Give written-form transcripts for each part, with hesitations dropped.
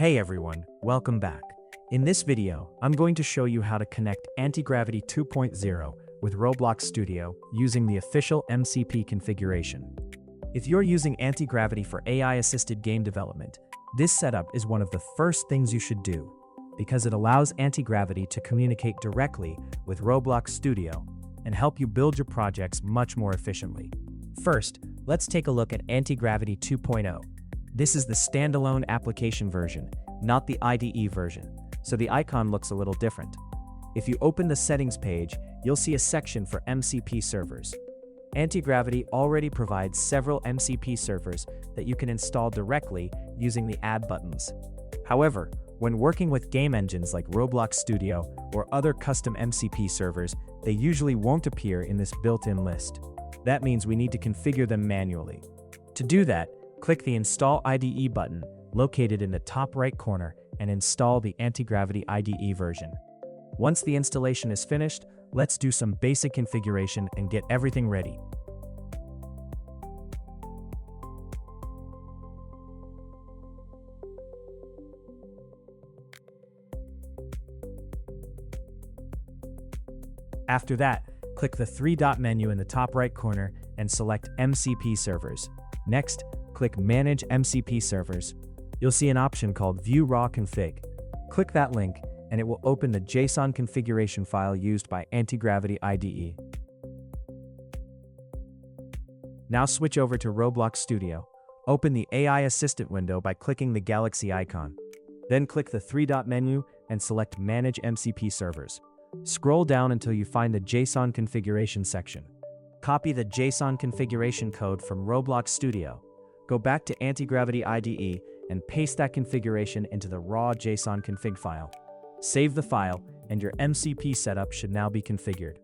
Hey everyone, welcome back. In this video, I'm going to show you how to connect Antigravity 2.0 with Roblox Studio using the official MCP configuration. If you're using Antigravity for AI-assisted game development, this setup is one of the first things you should do because it allows Antigravity to communicate directly with Roblox Studio and help you build your projects much more efficiently. First, let's take a look at Antigravity 2.0. This is the standalone application version, not the IDE version, so the icon looks a little different. If you open the settings page, you'll see a section for MCP servers. Antigravity already provides several MCP servers that you can install directly using the add buttons. However, when working with game engines like Roblox Studio or other custom MCP servers, they usually won't appear in this built-in list. That means we need to configure them manually. To do that, click the Install IDE button located in the top right corner and install the Antigravity IDE version. Once the installation is finished, let's do some basic configuration and get everything ready. After that, click the three-dot menu in the top right corner and select MCP Servers. Next, click Manage MCP Servers. You'll see an option called View Raw Config. Click that link and it will open the JSON configuration file used by Antigravity IDE. Now switch over to Roblox Studio. Open the AI Assistant window by clicking the galaxy icon. Then click the three-dot menu and select Manage MCP Servers. Scroll down until you find the JSON configuration section. Copy the JSON configuration code from Roblox Studio. Go back to Antigravity IDE and paste that configuration into the raw JSON config file. Save the file, and your MCP setup should now be configured.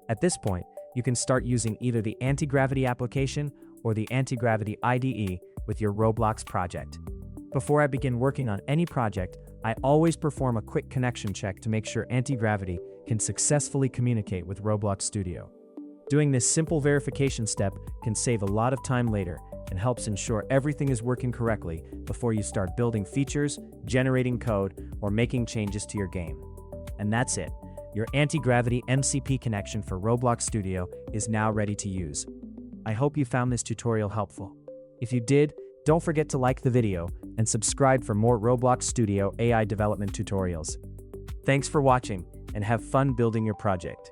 At this point, you can start using either the Antigravity application or the Antigravity IDE with your Roblox project. Before I begin working on any project, I always perform a quick connection check to make sure Antigravity can successfully communicate with Roblox Studio. Doing this simple verification step can save a lot of time later and helps ensure everything is working correctly before you start building features, generating code, or making changes to your game. And that's it. Your Antigravity MCP connection for Roblox Studio is now ready to use. I hope you found this tutorial helpful. If you did, don't forget to like the video and subscribe for more Roblox Studio AI development tutorials. Thanks for watching and have fun building your project.